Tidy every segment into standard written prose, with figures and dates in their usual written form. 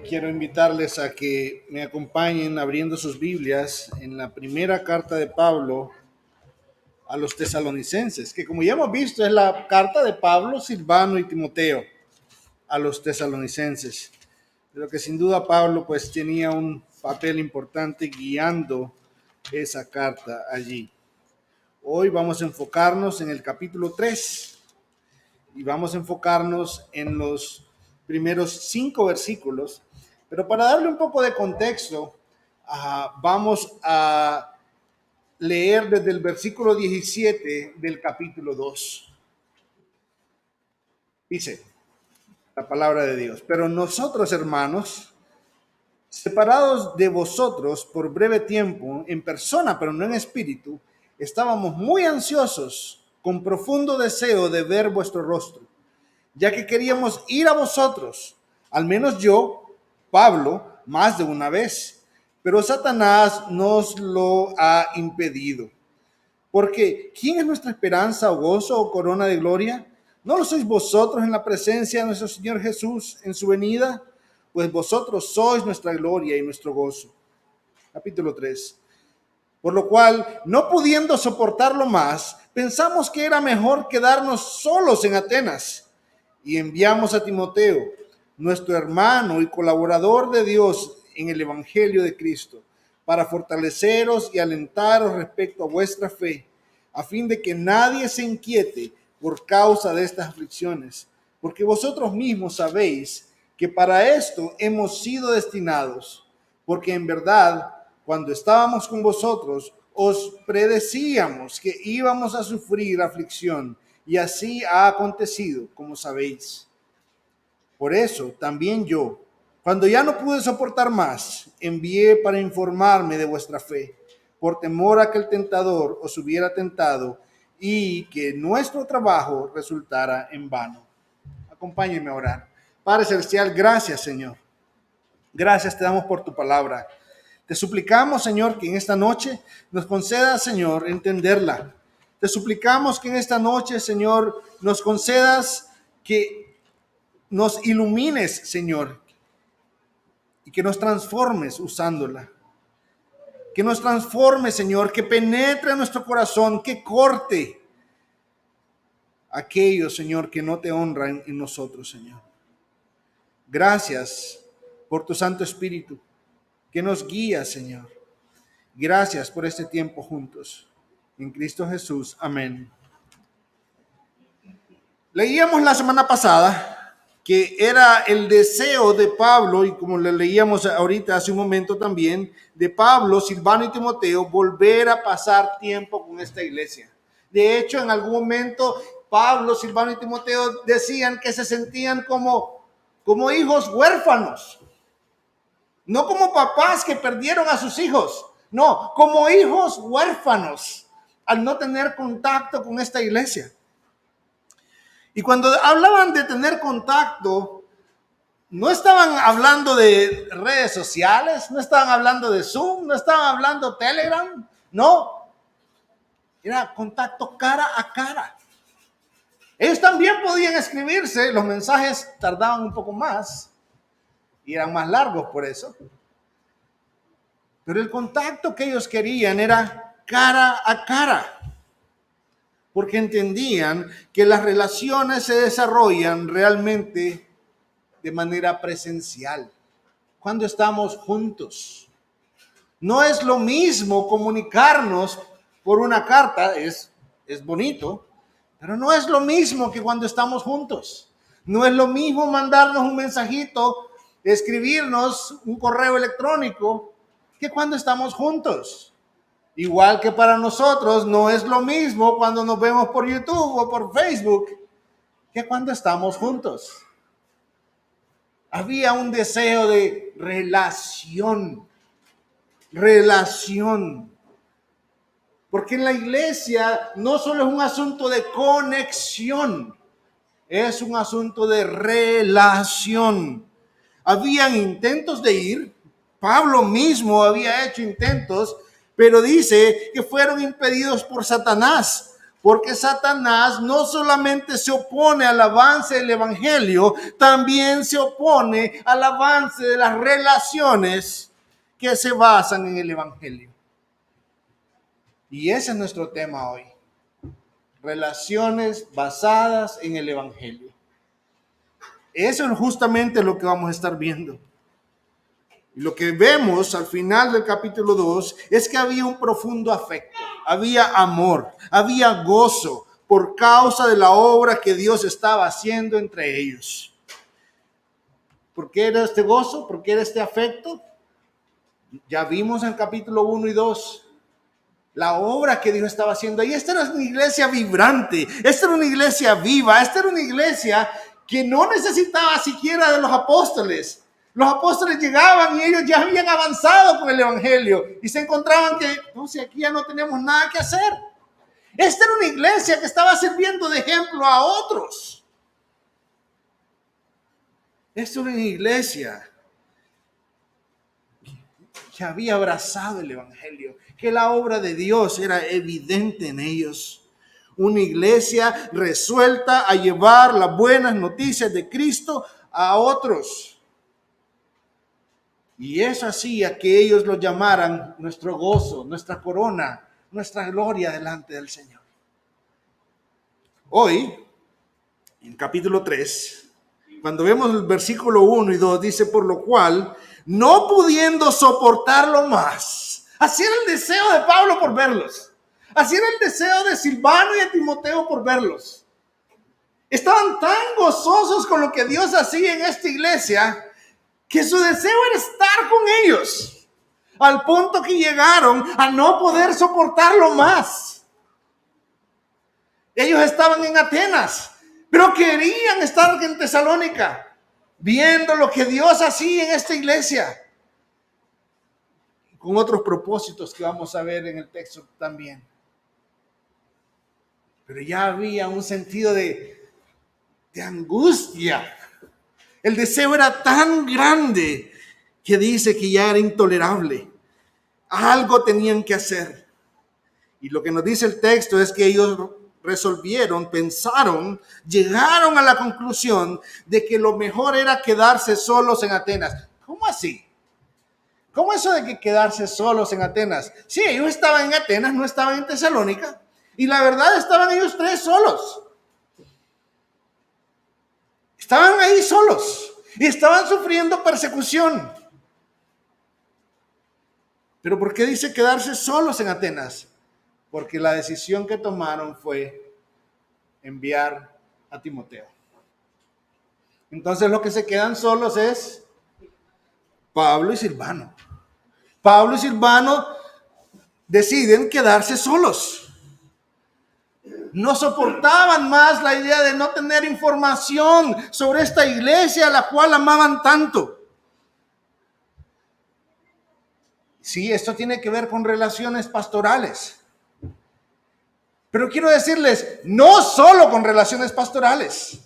Quiero invitarles a que me acompañen abriendo sus Biblias en la primera carta de Pablo a los tesalonicenses, que como ya hemos visto es la carta de Pablo, Silvano y Timoteo a los tesalonicenses. Pero que sin duda Pablo pues tenía un papel importante guiando esa carta allí. Hoy vamos a enfocarnos en el capítulo 3 y vamos a enfocarnos en los primeros 5 versículos. Pero para darle un poco de contexto, vamos a leer desde el versículo 17 del capítulo 2. Dice la palabra de Dios: pero nosotros, hermanos, separados de vosotros por breve tiempo, en persona, pero no en espíritu, estábamos muy ansiosos, con profundo deseo de ver vuestro rostro, ya que queríamos ir a vosotros, al menos yo, Pablo, más de una vez, pero Satanás nos lo ha impedido. Porque ¿quién es nuestra esperanza o gozo o corona de gloria? ¿No lo sois vosotros en la presencia de nuestro Señor Jesús en su venida? Pues vosotros sois nuestra gloria y nuestro gozo. Capítulo 3. Por lo cual, no pudiendo soportarlo más, pensamos que era mejor quedarnos solos en Atenas. Y enviamos a Timoteo, nuestro hermano y colaborador de Dios en el Evangelio de Cristo, para fortaleceros y alentaros respecto a vuestra fe, a fin de que nadie se inquiete por causa de estas aflicciones, porque vosotros mismos sabéis que para esto hemos sido destinados, porque en verdad, cuando estábamos con vosotros, os predecíamos que íbamos a sufrir aflicción, y así ha acontecido, como sabéis. Por eso, también yo, cuando ya no pude soportar más, envié para informarme de vuestra fe, por temor a que el tentador os hubiera tentado y que nuestro trabajo resultara en vano. Acompáñenme a orar. Padre Celestial, gracias, Señor. Gracias te damos por tu palabra. Te suplicamos, Señor, que en esta noche nos concedas, Señor, entenderla. Te suplicamos que en esta noche, Señor, nos concedas que nos ilumines, Señor, y que nos transformes usándola. Que nos transforme, Señor, que penetre en nuestro corazón, que corte aquello, Señor, que no te honran en nosotros, Señor. Gracias por tu Santo Espíritu, que nos guía, Señor. Gracias por este tiempo juntos. En Cristo Jesús. Amén. Leíamos la semana pasada que era el deseo de Pablo, y como le leíamos ahorita hace un momento también, de Pablo, Silvano y Timoteo, volver a pasar tiempo con esta iglesia. De hecho, en algún momento, Pablo, Silvano y Timoteo decían que se sentían como hijos huérfanos. No como papás que perdieron a sus hijos, no, como hijos huérfanos al no tener contacto con esta iglesia. Y cuando hablaban de tener contacto, no estaban hablando de redes sociales, no estaban hablando de Zoom, no estaban hablando de Telegram, no, era contacto cara a cara. Ellos también podían escribirse, los mensajes tardaban un poco más y eran más largos por eso. Pero el contacto que ellos querían era cara a cara, porque entendían que las relaciones se desarrollan realmente de manera presencial, cuando estamos juntos. No es lo mismo comunicarnos por una carta, es bonito, pero no es lo mismo que cuando estamos juntos. No es lo mismo mandarnos un mensajito, escribirnos un correo electrónico, que cuando estamos juntos. Igual que para nosotros no es lo mismo cuando nos vemos por YouTube o por Facebook que cuando estamos juntos. Había un deseo de relación. Porque en la iglesia no solo es un asunto de conexión, es un asunto de relación. Habían intentos de ir, Pablo mismo había hecho intentos, pero dice que fueron impedidos por Satanás, Porque Satanás no solamente se opone al avance del evangelio, también se opone al avance de las relaciones que se basan en el evangelio. Y ese es nuestro tema hoy. Relaciones basadas en el evangelio. Eso es justamente lo que vamos a estar viendo. Y lo que vemos al final del capítulo 2 es que había un profundo afecto, había amor, había gozo por causa de la obra que Dios estaba haciendo entre ellos. ¿Por qué era este gozo? ¿Por qué era este afecto? Ya vimos en el capítulo 1 y 2 la obra que Dios estaba haciendo. Y esta era una iglesia vibrante, esta era una iglesia viva, esta era una iglesia que no necesitaba siquiera de los apóstoles. Los apóstoles llegaban y ellos ya habían avanzado con el evangelio y se encontraban que, no sé, aquí ya no tenemos nada que hacer. Esta era una iglesia que estaba sirviendo de ejemplo a otros. Esta era una iglesia que había abrazado el evangelio, que la obra de Dios era evidente en ellos. Una iglesia resuelta a llevar las buenas noticias de Cristo a otros. Y eso hacía que ellos lo llamaran nuestro gozo, nuestra corona, nuestra gloria delante del Señor. Hoy, en capítulo 3, cuando vemos el versículo 1 y 2, dice, por lo cual, no pudiendo soportarlo más. Así era el deseo de Pablo por verlos. Así era el deseo de Silvano y de Timoteo por verlos. Estaban tan gozosos con lo que Dios hacía en esta iglesia que su deseo era estar con ellos, al punto que llegaron a no poder soportarlo más. Ellos estaban en Atenas, pero querían estar en Tesalónica, viendo lo que Dios hacía en esta iglesia, con otros propósitos que vamos a ver en el texto también. Pero ya había un sentido de angustia. El deseo era tan grande que dice que ya era intolerable. Algo tenían que hacer. Y lo que nos dice el texto es que ellos resolvieron, pensaron, llegaron a la conclusión de que lo mejor era quedarse solos en Atenas. ¿Cómo así? ¿Cómo eso de que quedarse solos en Atenas? Sí, ellos estaban en Atenas, no estaban en Tesalónica. Y la verdad estaban ellos tres solos. Estaban ahí solos y estaban sufriendo persecución. ¿Pero por qué dice quedarse solos en Atenas? Porque la decisión que tomaron fue enviar a Timoteo. Entonces lo que se quedan solos es Pablo y Silvano. Pablo y Silvano deciden quedarse solos. No soportaban más la idea de no tener información sobre esta iglesia a la cual amaban tanto. Sí, esto tiene que ver con relaciones pastorales. Pero quiero decirles, no solo con relaciones pastorales.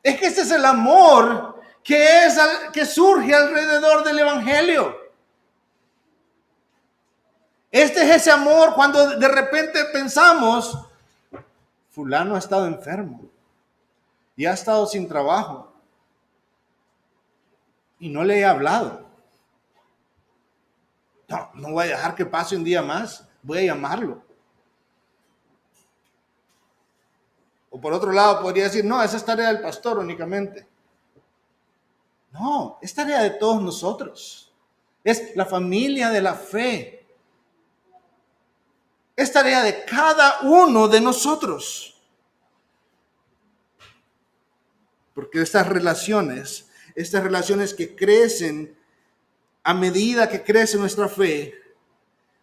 Es que este es el amor que surge alrededor del evangelio. Este es ese amor cuando de repente pensamos, fulano ha estado enfermo y ha estado sin trabajo y no le he hablado. No voy a dejar que pase un día más, voy a llamarlo. O por otro lado podría decir, no, esa es tarea del pastor únicamente. No, es tarea de todos nosotros. Es la familia de la fe. Es tarea de cada uno de nosotros. Porque estas relaciones que crecen a medida que crece nuestra fe,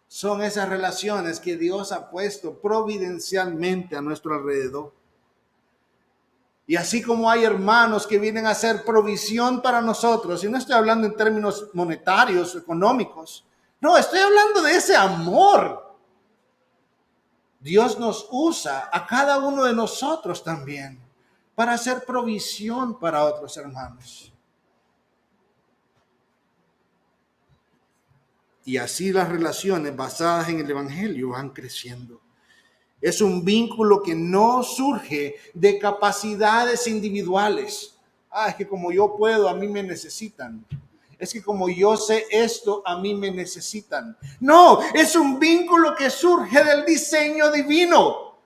son esas relaciones que Dios ha puesto providencialmente a nuestro alrededor. Y así como hay hermanos que vienen a hacer provisión para nosotros, y no estoy hablando en términos monetarios, económicos, no, estoy hablando de ese amor. Dios nos usa a cada uno de nosotros también para hacer provisión para otros hermanos. Y así las relaciones basadas en el evangelio van creciendo. Es un vínculo que no surge de capacidades individuales. Es que como yo puedo, a mí me necesitan. Es que como yo sé esto, a mí me necesitan. No, es un vínculo que surge del diseño divino.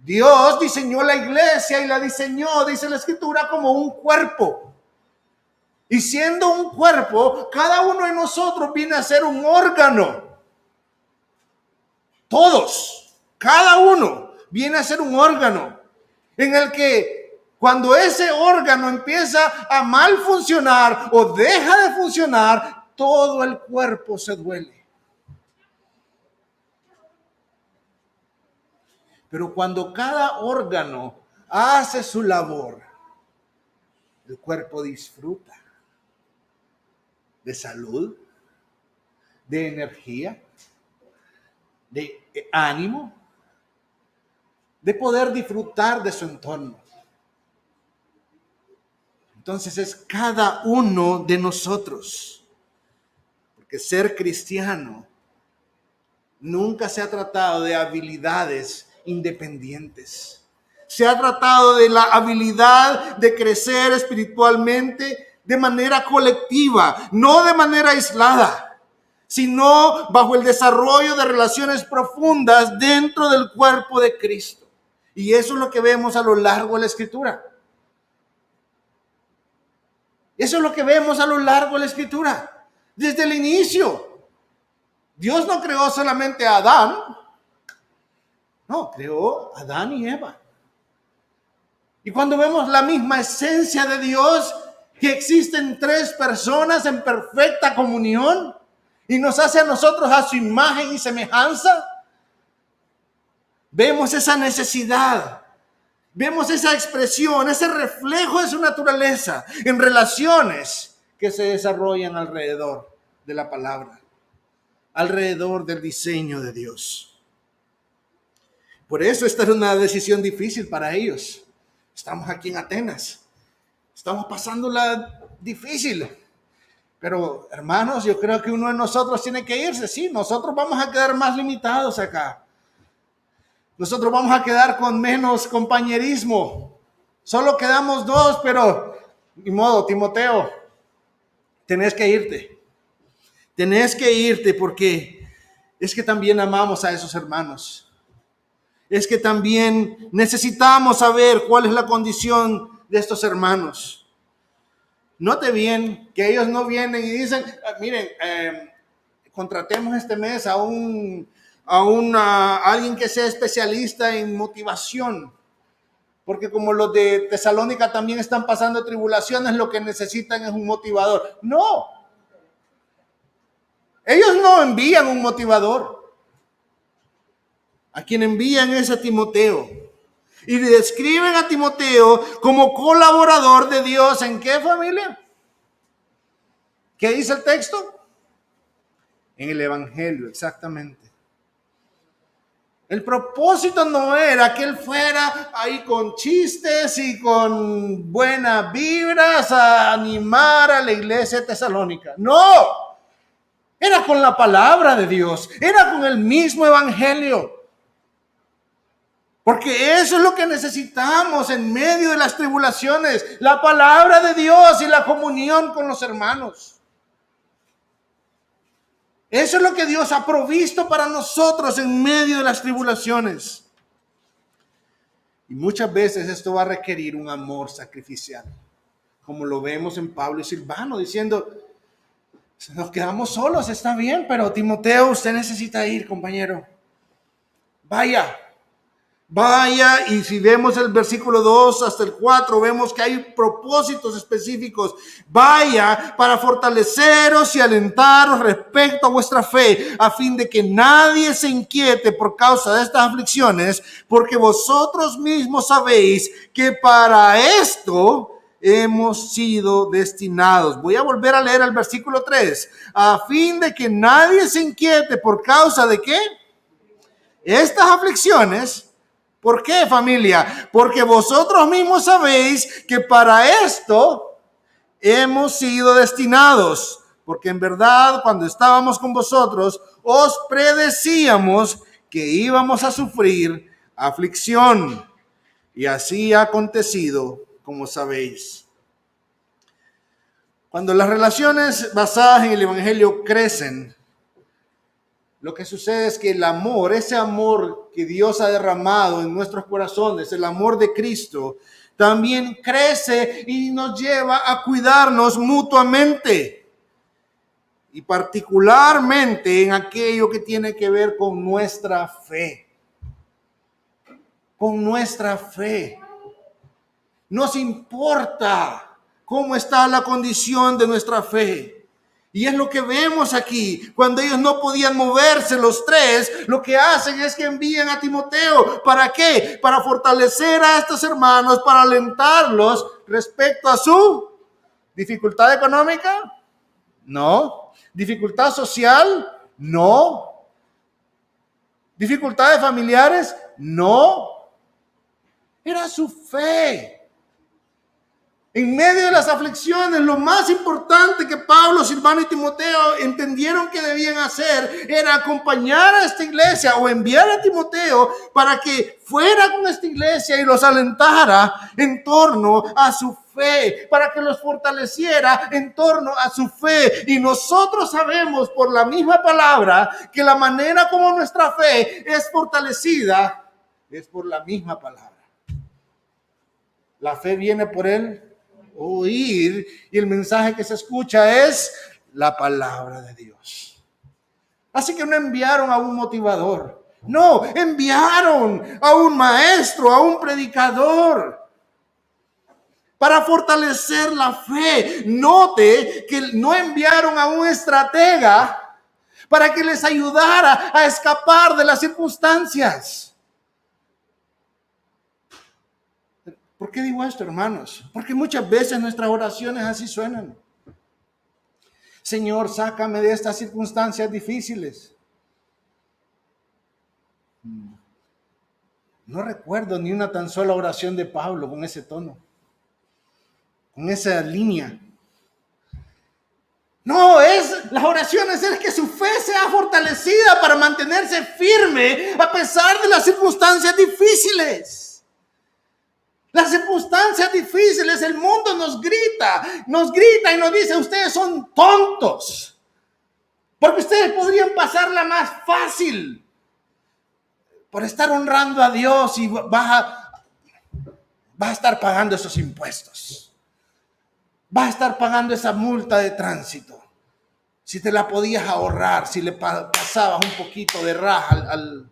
Dios diseñó la iglesia y la diseñó, dice la Escritura, como un cuerpo. Y siendo un cuerpo, cada uno de nosotros viene a ser un órgano. Todos, cada uno viene a ser un órgano en el que cuando ese órgano empieza a mal funcionar o deja de funcionar, todo el cuerpo se duele. Pero cuando cada órgano hace su labor, el cuerpo disfruta de salud, de energía, de ánimo, de poder disfrutar de su entorno. Entonces es cada uno de nosotros, porque ser cristiano nunca se ha tratado de habilidades independientes. Se ha tratado de la habilidad de crecer espiritualmente de manera colectiva, no de manera aislada, sino bajo el desarrollo de relaciones profundas dentro del cuerpo de Cristo. Y eso es lo que vemos a lo largo de la Escritura. Eso es lo que vemos a lo largo de la Escritura. Desde el inicio, Dios no creó solamente a Adán, no, creó a Adán y Eva. Y cuando vemos la misma esencia de Dios, que existen tres personas en perfecta comunión y nos hace a nosotros a su imagen y semejanza, vemos esa necesidad, vemos esa expresión, ese reflejo de su naturaleza en relaciones que se desarrollan alrededor de la palabra, alrededor del diseño de Dios. Por eso esta es una decisión difícil para ellos. Estamos aquí en Atenas, estamos pasándola difícil. Pero hermanos, yo creo que uno de nosotros tiene que irse. Sí, nosotros vamos a quedar más limitados acá. Nosotros vamos a quedar con menos compañerismo. Solo quedamos dos, pero ni modo, Timoteo, tenés que irte. Tenés que irte porque es que también amamos a esos hermanos. Es que también necesitamos saber cuál es la condición de estos hermanos. Note bien que ellos no vienen y dicen, miren, contratemos este mes a alguien que sea especialista en motivación. Porque como los de Tesalónica también están pasando tribulaciones, lo que necesitan es un motivador. No. Ellos no envían un motivador. A quien envían es a Timoteo. Y describen a Timoteo como colaborador de Dios. ¿En qué, familia? ¿Qué dice el texto? En el Evangelio, exactamente. El propósito no era que él fuera ahí con chistes y con buenas vibras a animar a la iglesia de Tesalónica. No, era con la palabra de Dios, era con el mismo Evangelio. Porque eso es lo que necesitamos en medio de las tribulaciones, la palabra de Dios y la comunión con los hermanos. Eso es lo que Dios ha provisto para nosotros en medio de las tribulaciones. Y muchas veces esto va a requerir un amor sacrificial, como lo vemos en Pablo y Silvano, diciendo, nos quedamos solos, está bien, pero Timoteo, usted necesita ir, compañero. Vaya, y si vemos el versículo 2 hasta el 4, vemos que hay propósitos específicos. Vaya para fortaleceros y alentaros respecto a vuestra fe, a fin de que nadie se inquiete por causa de estas aflicciones, porque vosotros mismos sabéis que para esto hemos sido destinados. Voy a volver a leer el versículo 3. A fin de que nadie se inquiete por causa de ¿qué? Estas aflicciones. ¿Por qué, familia? Porque vosotros mismos sabéis que para esto hemos sido destinados. Porque en verdad, cuando estábamos con vosotros, os predecíamos que íbamos a sufrir aflicción. Y así ha acontecido, como sabéis. Cuando las relaciones basadas en el Evangelio crecen, lo que sucede es que el amor, ese amor que Dios ha derramado en nuestros corazones, el amor de Cristo, también crece y nos lleva a cuidarnos mutuamente. Y particularmente en aquello que tiene que ver con nuestra fe. Con nuestra fe. Nos importa cómo está la condición de nuestra fe. Y es lo que vemos aquí. Cuando ellos no podían moverse los tres, lo que hacen es que envían a Timoteo. ¿Para qué? Para fortalecer a estos hermanos, para alentarlos respecto a su dificultad económica. No. ¿Dificultad social? No. ¿Dificultades familiares? No. Era su fe. En medio de las aflicciones, lo más importante que Pablo, Silvano y Timoteo entendieron que debían hacer era acompañar a esta iglesia o enviar a Timoteo para que fuera con esta iglesia y los alentara en torno a su fe, para que los fortaleciera en torno a su fe. Y nosotros sabemos por la misma palabra que la manera como nuestra fe es fortalecida es por la misma palabra. La fe viene por él oír, y el mensaje que se escucha es la palabra de Dios. Así que no enviaron a un motivador, no, enviaron a un maestro, a un predicador para fortalecer la fe. Note que no enviaron a un estratega para que les ayudara a escapar de las circunstancias. ¿Por qué digo esto, hermanos? Porque muchas veces nuestras oraciones así suenan. Señor, sácame de estas circunstancias difíciles. No recuerdo ni una tan sola oración de Pablo con ese tono, con esa línea. No, las oraciones es que su fe sea fortalecida para mantenerse firme a pesar de las circunstancias difíciles. Las circunstancias difíciles, el mundo nos grita y nos dice, ustedes son tontos, porque ustedes podrían pasarla más fácil por estar honrando a Dios y vas a estar pagando esos impuestos, vas a estar pagando esa multa de tránsito, si te la podías ahorrar, si le pasabas un poquito de raja al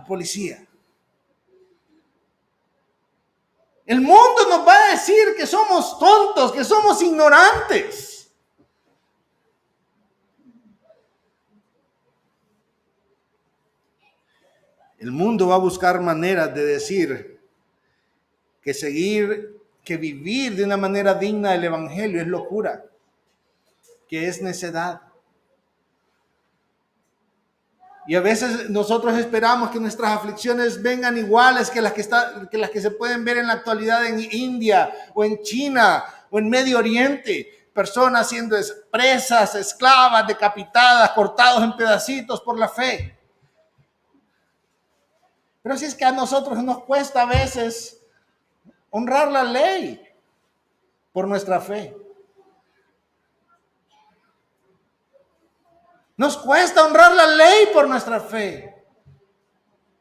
policía. El mundo nos va a decir que somos tontos, que somos ignorantes. El mundo va a buscar maneras de decir que vivir de una manera digna del Evangelio es locura, que es necedad. Y a veces nosotros esperamos que nuestras aflicciones vengan iguales que las que se pueden ver en la actualidad en India o en China o en Medio Oriente. Personas siendo presas, esclavas, decapitadas, cortados en pedacitos por la fe. Pero si es que a nosotros nos cuesta a veces honrar la ley por nuestra fe. Nos cuesta honrar la ley por nuestra fe.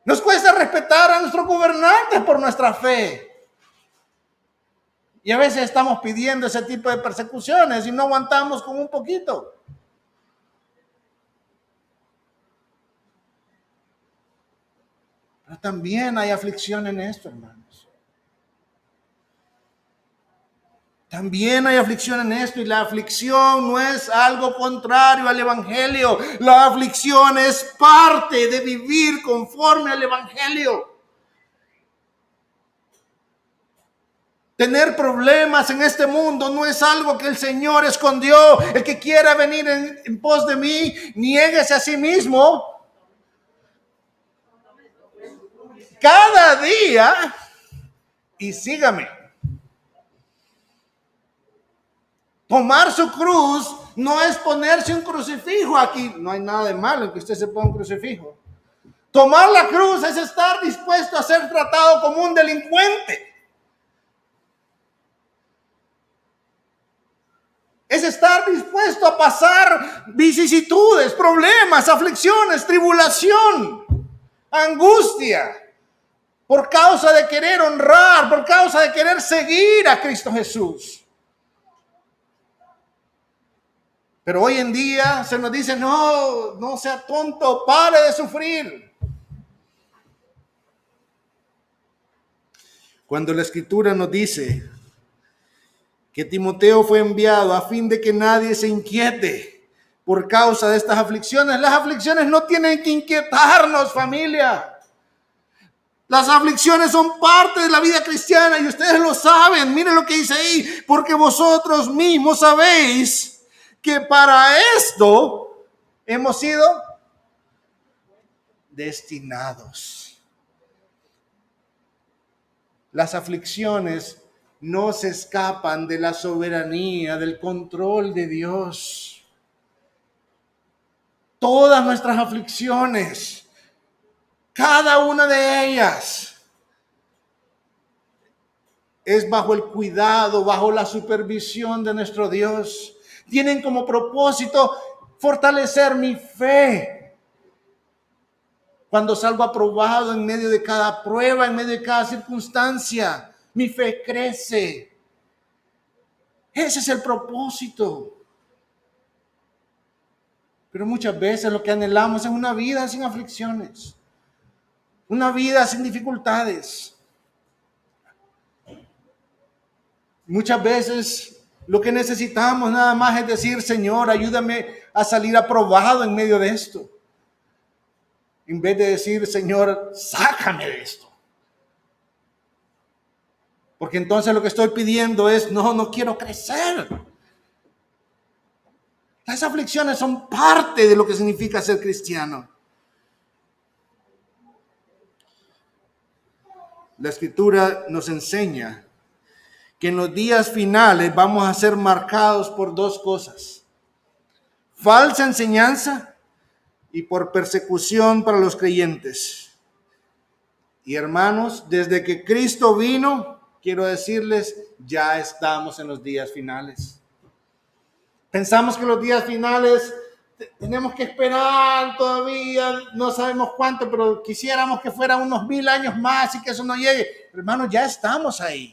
Nos cuesta respetar a nuestros gobernantes por nuestra fe. Y a veces estamos pidiendo ese tipo de persecuciones y no aguantamos con un poquito. Pero también hay aflicción en esto, hermanos. También hay aflicción en esto, y la aflicción no es algo contrario al Evangelio. La aflicción es parte de vivir conforme al Evangelio. Tener problemas en este mundo no es algo que el Señor escondió. El que quiera venir en pos de mí, niéguese a sí mismo. Cada día y sígame. Tomar su cruz no es ponerse un crucifijo aquí. No hay nada de malo en que usted se ponga un crucifijo. Tomar la cruz es estar dispuesto a ser tratado como un delincuente. Es estar dispuesto a pasar vicisitudes, problemas, aflicciones, tribulación, angustia, por causa de querer honrar, por causa de querer seguir a Cristo Jesús. Pero hoy en día se nos dice, no sea tonto, pare de sufrir. Cuando la Escritura nos dice que Timoteo fue enviado a fin de que nadie se inquiete por causa de estas aflicciones. Las aflicciones no tienen que inquietarnos, familia. Las aflicciones son parte de la vida cristiana y ustedes lo saben. Miren lo que dice ahí, porque vosotros mismos sabéis que para esto hemos sido destinados. Las aflicciones no se escapan de la soberanía, del control de Dios. Todas nuestras aflicciones, cada una de ellas, es bajo el cuidado, bajo la supervisión de nuestro Dios. Tienen como propósito fortalecer mi fe. Cuando salgo aprobado en medio de cada prueba, en medio de cada circunstancia, mi fe crece. Ese es el propósito. Pero muchas veces lo que anhelamos es una vida sin aflicciones, una vida sin dificultades. Muchas veces lo que necesitamos nada más es decir, Señor, ayúdame a salir aprobado en medio de esto. En vez de decir, Señor, sácame de esto. Porque entonces lo que estoy pidiendo es, no quiero crecer. Las aflicciones son parte de lo que significa ser cristiano. La Escritura nos enseña que en los días finales vamos a ser marcados por dos cosas: falsa enseñanza y por persecución para los creyentes. Y hermanos, desde que Cristo vino, quiero decirles, ya estamos en los días finales. Pensamos que los días finales tenemos que esperar todavía, no sabemos cuánto, pero quisiéramos que fueran unos 1000 años más y que eso no llegue. Hermanos, ya estamos ahí.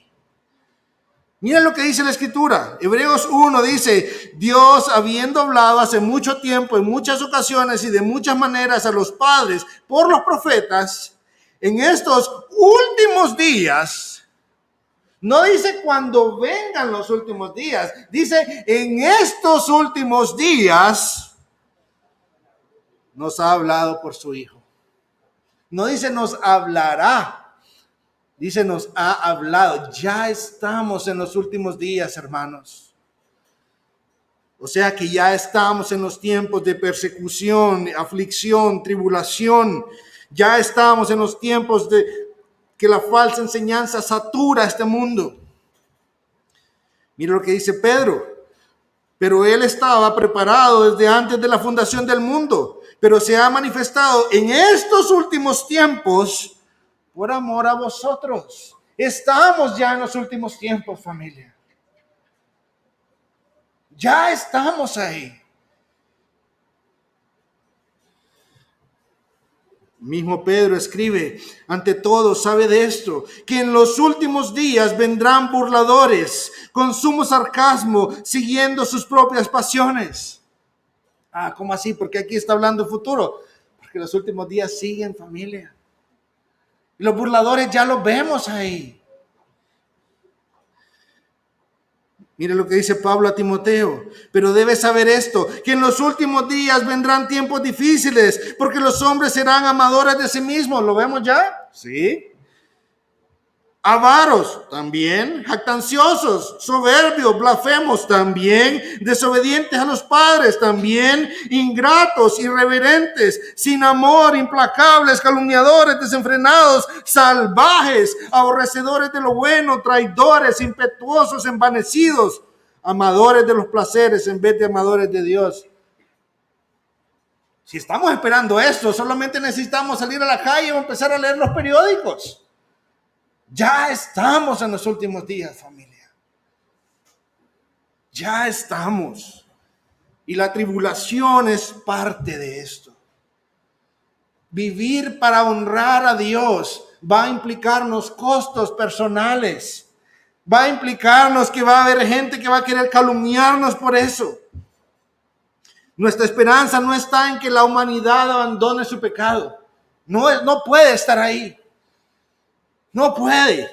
Miren lo que dice la Escritura. Hebreos 1 dice, Dios, habiendo hablado hace mucho tiempo, en muchas ocasiones y de muchas maneras a los padres por los profetas, en estos últimos días, no dice cuando vengan los últimos días, dice en estos últimos días nos ha hablado por su Hijo. No dice nos hablará, dice nos ha hablado. Ya estamos en los últimos días, hermanos. O sea que ya estamos en los tiempos de persecución, aflicción, tribulación. Ya estamos en los tiempos de que la falsa enseñanza satura este mundo. Mira lo que dice Pedro. Pero él estaba preparado desde antes de la fundación del mundo, pero se ha manifestado en estos últimos tiempos por amor a vosotros. Estamos ya en los últimos tiempos, familia. Ya estamos ahí. Mismo Pedro escribe, ante todo sabe de esto, que en los últimos días vendrán burladores con sumo sarcasmo, siguiendo sus propias pasiones. ¿Cómo así? Porque aquí está hablando futuro. Porque los últimos días siguen, familia. Y los burladores ya los vemos ahí. Mire lo que dice Pablo a Timoteo. Pero debes saber esto, que en los últimos días vendrán tiempos difíciles, porque los hombres serán amadores de sí mismos. ¿Lo vemos ya? Sí. Avaros, también. Jactanciosos, soberbios, blasfemos, también. Desobedientes a los padres, también. Ingratos, irreverentes, sin amor, implacables, calumniadores, desenfrenados, salvajes, aborrecedores de lo bueno, traidores, impetuosos, envanecidos, amadores de los placeres en vez de amadores de Dios. Si estamos esperando esto, solamente necesitamos salir a la calle o empezar a leer los periódicos. Ya estamos en los últimos días, familia. Ya estamos. Y la tribulación es parte de esto. Vivir para honrar a Dios va a implicarnos costos personales. Va a implicarnos que va a haber gente que va a querer calumniarnos por eso. Nuestra esperanza no está en que la humanidad abandone su pecado. No puede estar ahí. No puede.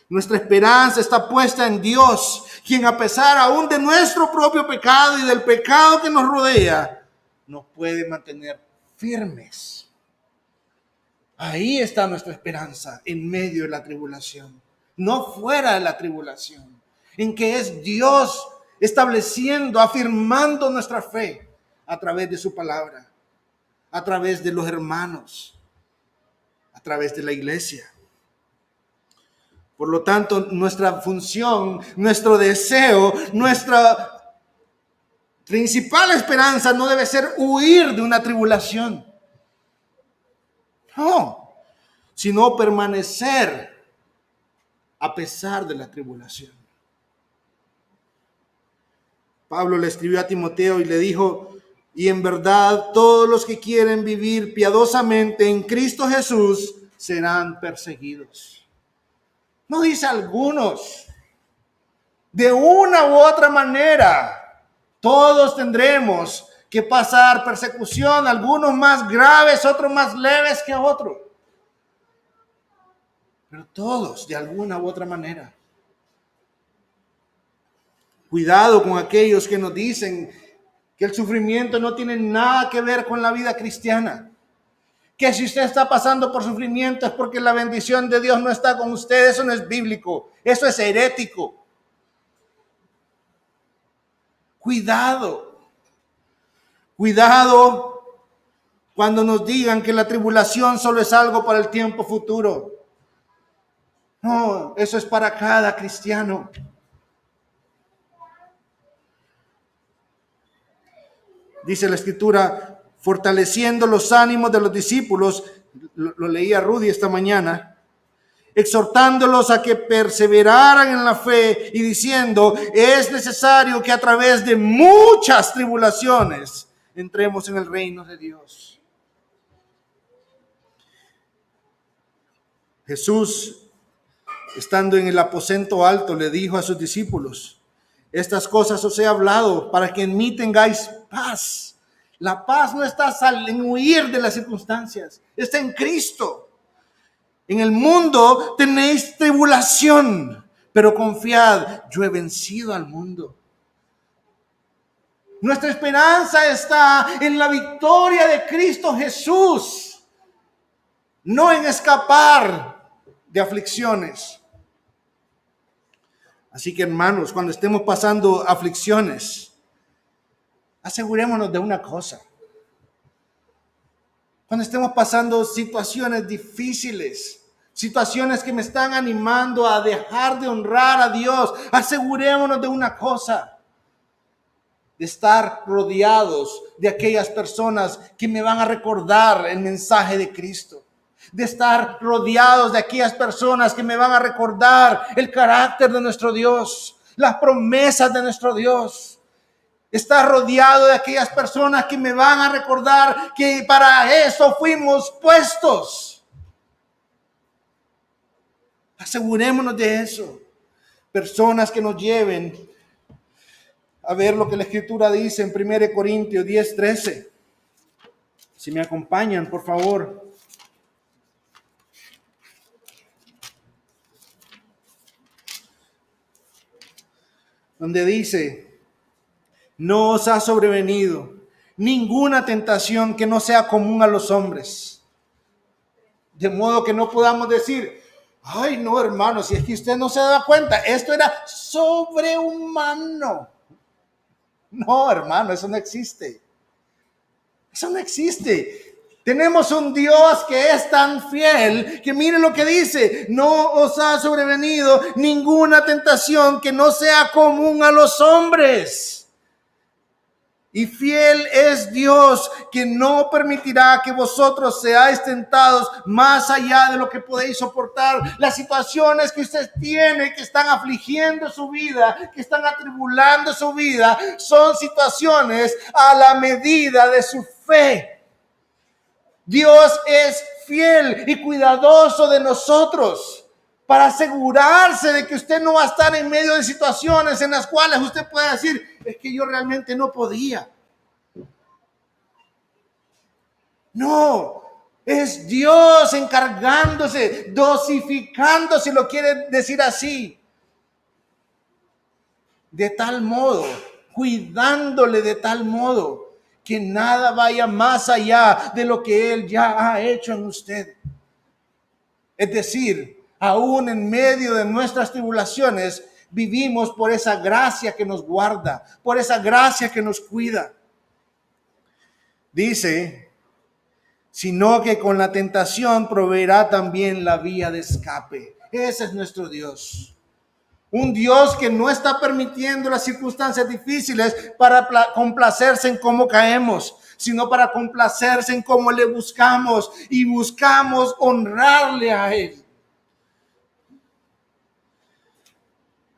Nuestra esperanza está puesta en Dios, quien a pesar aún de nuestro propio pecado y del pecado que nos rodea, nos puede mantener firmes. Ahí está nuestra esperanza, en medio de la tribulación, no fuera de la tribulación, en que es Dios estableciendo, afirmando nuestra fe a través de su palabra, a través de los hermanos, a través de la iglesia. Por lo tanto, nuestra función, nuestro deseo, nuestra principal esperanza no debe ser huir de una tribulación. No, sino permanecer a pesar de la tribulación. Pablo le escribió a Timoteo y le dijo: y en verdad todos los que quieren vivir piadosamente en Cristo Jesús serán perseguidos. No dice algunos. De una u otra manera, todos tendremos que pasar persecución, algunos más graves, otros más leves que otros. Pero todos, de alguna u otra manera. Cuidado con aquellos que nos dicen que el sufrimiento no tiene nada que ver con la vida cristiana. Que si usted está pasando por sufrimiento es porque la bendición de Dios no está con usted. Eso no es bíblico, eso es herético. Cuidado cuando nos digan que la tribulación solo es algo para el tiempo futuro. No, eso es para cada cristiano. Dice la Escritura, fortaleciendo los ánimos de los discípulos, lo leía Rudy esta mañana, exhortándolos a que perseveraran en la fe y diciendo, es necesario que a través de muchas tribulaciones entremos en el reino de Dios. Jesús, estando en el aposento alto, le dijo a sus discípulos, estas cosas os he hablado para que en mí tengáis paz. La paz no está en huir de las circunstancias, está en Cristo. En el mundo tenéis tribulación, pero confiad, yo he vencido al mundo. Nuestra esperanza está en la victoria de Cristo Jesús, no en escapar de aflicciones. Así que, hermanos, cuando estemos pasando aflicciones, asegurémonos de una cosa. Cuando estemos pasando situaciones difíciles, situaciones que me están animando a dejar de honrar a Dios, asegurémonos de una cosa: de estar rodeados de aquellas personas que me van a recordar el mensaje de Cristo. De estar rodeados de aquellas personas que me van a recordar el carácter de nuestro Dios, las promesas de nuestro Dios. Estar rodeado de aquellas personas que me van a recordar que para eso fuimos puestos. Asegurémonos de eso. Personas que nos lleven a ver lo que la Escritura dice en 1 Corintios 10:13. Si me acompañan, por favor. Donde dice, no os ha sobrevenido ninguna tentación que no sea común a los hombres. De modo que no podamos decir, ay no hermano, si es que usted no se da cuenta, esto era sobrehumano. No hermano, eso no existe. Eso no existe. Tenemos un Dios que es tan fiel que miren lo que dice, no os ha sobrevenido ninguna tentación que no sea común a los hombres. Y fiel es Dios, que no permitirá que vosotros seáis tentados más allá de lo que podéis soportar. Las situaciones que usted tiene, que están afligiendo su vida, que están atribulando su vida, son situaciones a la medida de su fe. Dios es fiel y cuidadoso de nosotros para asegurarse de que usted no va a estar en medio de situaciones en las cuales usted puede decir, es que yo realmente no podía. No, es Dios encargándose, dosificando, si lo quiere decir así, de tal modo, cuidándole de tal modo que nada vaya más allá de lo que Él ya ha hecho en usted. Es decir, aún en medio de nuestras tribulaciones, vivimos por esa gracia que nos guarda, por esa gracia que nos cuida. Dice, sino que con la tentación proveerá también la vía de escape. Ese es nuestro Dios. Un Dios que no está permitiendo las circunstancias difíciles para complacerse en cómo caemos, sino para complacerse en cómo le buscamos y buscamos honrarle a Él.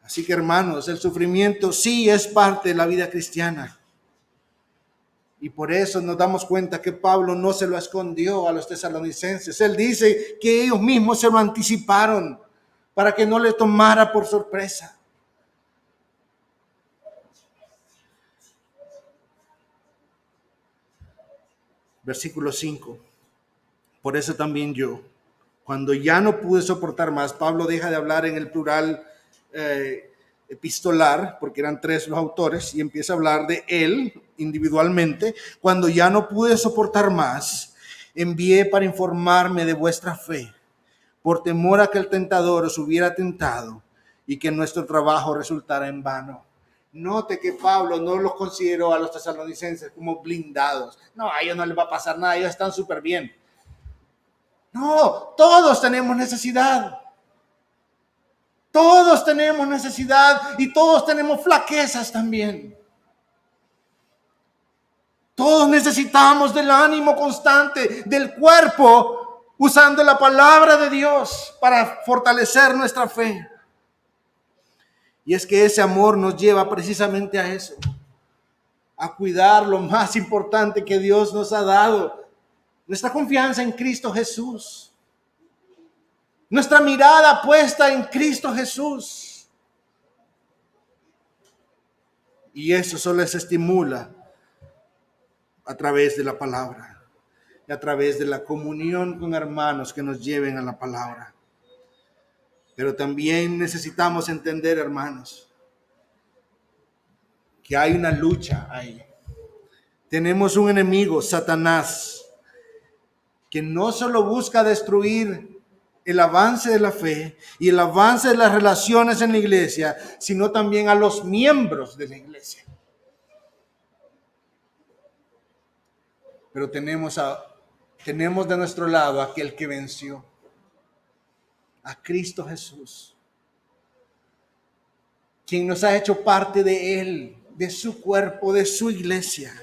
Así que, hermanos, el sufrimiento sí es parte de la vida cristiana. Y por eso nos damos cuenta que Pablo no se lo escondió a los tesalonicenses. Él dice que ellos mismos se lo anticiparon para que no le tomara por sorpresa. Versículo 5. Por eso también yo, cuando ya no pude soportar más, Pablo deja de hablar en el plural epistolar, porque eran 3 los autores, y empieza a hablar de él individualmente. Cuando ya no pude soportar más, envié para informarme de vuestra fe, por temor a que el tentador os hubiera tentado y que nuestro trabajo resultara en vano. Note que Pablo no los consideró a los tesalonicenses como blindados. No, a ellos no les va a pasar nada, ellos están súper bien. No, todos tenemos necesidad. Todos tenemos necesidad y todos tenemos flaquezas también. Todos necesitamos del ánimo constante del cuerpo, usando la palabra de Dios para fortalecer nuestra fe. Y es que ese amor nos lleva precisamente a eso, a cuidar lo más importante que Dios nos ha dado, nuestra confianza en Cristo Jesús. Nuestra mirada puesta en Cristo Jesús. Y eso solo se estimula a través de la palabra y a través de la comunión con hermanos que nos lleven a la palabra. Pero también necesitamos entender, hermanos, que hay una lucha ahí. Tenemos un enemigo, Satanás, que no solo busca destruir el avance de la fe y el avance de las relaciones en la iglesia, sino también a los miembros de la iglesia. Pero tenemos de nuestro lado a aquel que venció, a Cristo Jesús, quien nos ha hecho parte de Él, de su cuerpo, de su iglesia.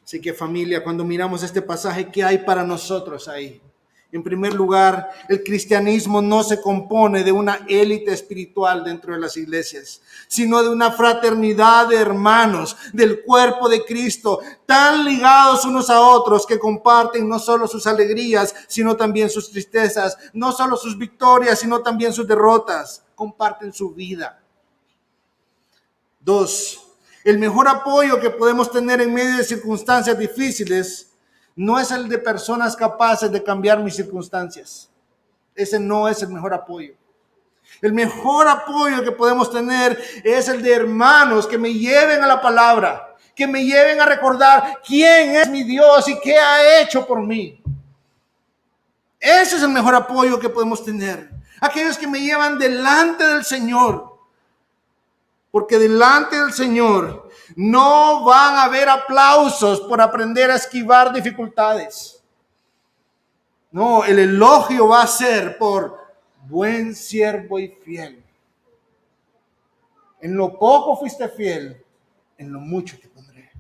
Así que, familia, cuando miramos este pasaje, ¿qué hay para nosotros ahí? En primer lugar, el cristianismo no se compone de una élite espiritual dentro de las iglesias, sino de una fraternidad de hermanos del cuerpo de Cristo, tan ligados unos a otros que comparten no solo sus alegrías, sino también sus tristezas, no solo sus victorias, sino también sus derrotas, comparten su vida. 2. El mejor apoyo que podemos tener en medio de circunstancias difíciles no es el de personas capaces de cambiar mis circunstancias. Ese no es el mejor apoyo. El mejor apoyo que podemos tener es el de hermanos que me lleven a la palabra, que me lleven a recordar quién es mi Dios y qué ha hecho por mí. Ese es el mejor apoyo que podemos tener. Aquellos que me llevan delante del Señor. Porque delante del Señor no van a haber aplausos por aprender a esquivar dificultades. No, el elogio va a ser por buen siervo y fiel. En lo poco fuiste fiel, en lo mucho te pondré.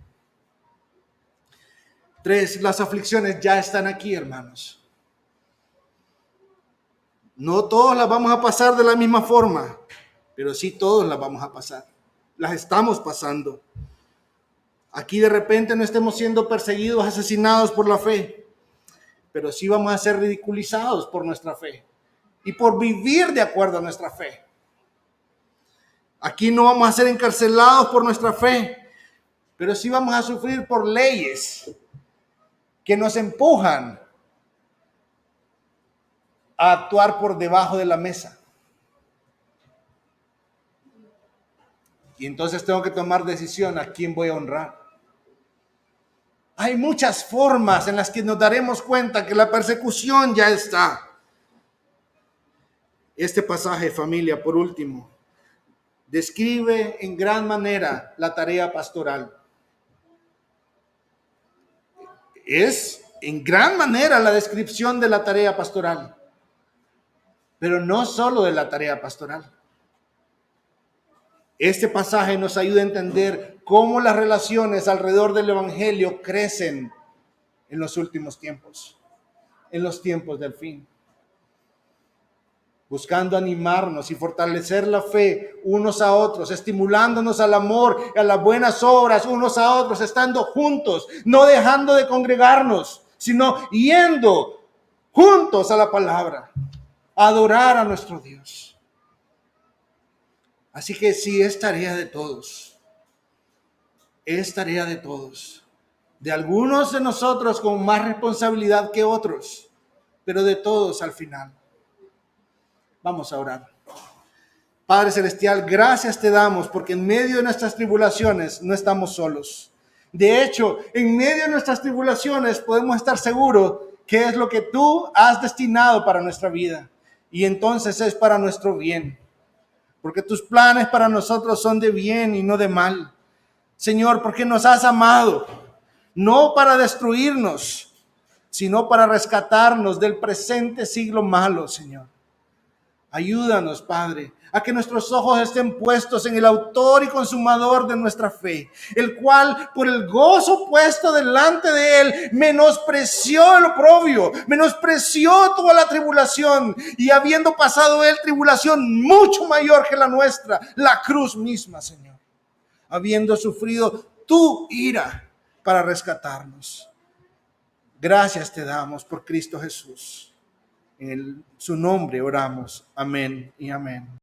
3, las aflicciones ya están aquí, hermanos. No todos las vamos a pasar de la misma forma, pero sí todos las vamos a pasar. Las estamos pasando. Aquí de repente no estemos siendo perseguidos, asesinados por la fe, pero sí vamos a ser ridiculizados por nuestra fe y por vivir de acuerdo a nuestra fe. Aquí no vamos a ser encarcelados por nuestra fe, pero sí vamos a sufrir por leyes que nos empujan a actuar por debajo de la mesa. Y entonces tengo que tomar decisión a quién voy a honrar. Hay muchas formas en las que nos daremos cuenta que la persecución ya está. Este pasaje, familia, por último, describe en gran manera la tarea pastoral. Es en gran manera la descripción de la tarea pastoral, pero no solo de la tarea pastoral. Este pasaje nos ayuda a entender cómo las relaciones alrededor del Evangelio crecen en los últimos tiempos, en los tiempos del fin, buscando animarnos y fortalecer la fe unos a otros, estimulándonos al amor y a las buenas obras unos a otros, estando juntos, no dejando de congregarnos, sino yendo juntos a la palabra, a adorar a nuestro Dios. Así que sí, es tarea de todos. Es tarea de todos. De algunos de nosotros con más responsabilidad que otros, pero de todos al final. Vamos a orar. Padre Celestial, gracias te damos porque en medio de nuestras tribulaciones no estamos solos. De hecho, en medio de nuestras tribulaciones podemos estar seguros que es lo que tú has destinado para nuestra vida. Y entonces es para nuestro bien. Porque tus planes para nosotros son de bien y no de mal. Señor, porque nos has amado, no para destruirnos, sino para rescatarnos del presente siglo malo, Señor. Ayúdanos, Padre, a que nuestros ojos estén puestos en el autor y consumador de nuestra fe, el cual, por el gozo puesto delante de él, menospreció el oprobio, menospreció toda la tribulación, y habiendo pasado él tribulación mucho mayor que la nuestra, la cruz misma, Señor, habiendo sufrido tu ira para rescatarnos. Gracias te damos por Cristo Jesús. En su nombre oramos. Amén y amén.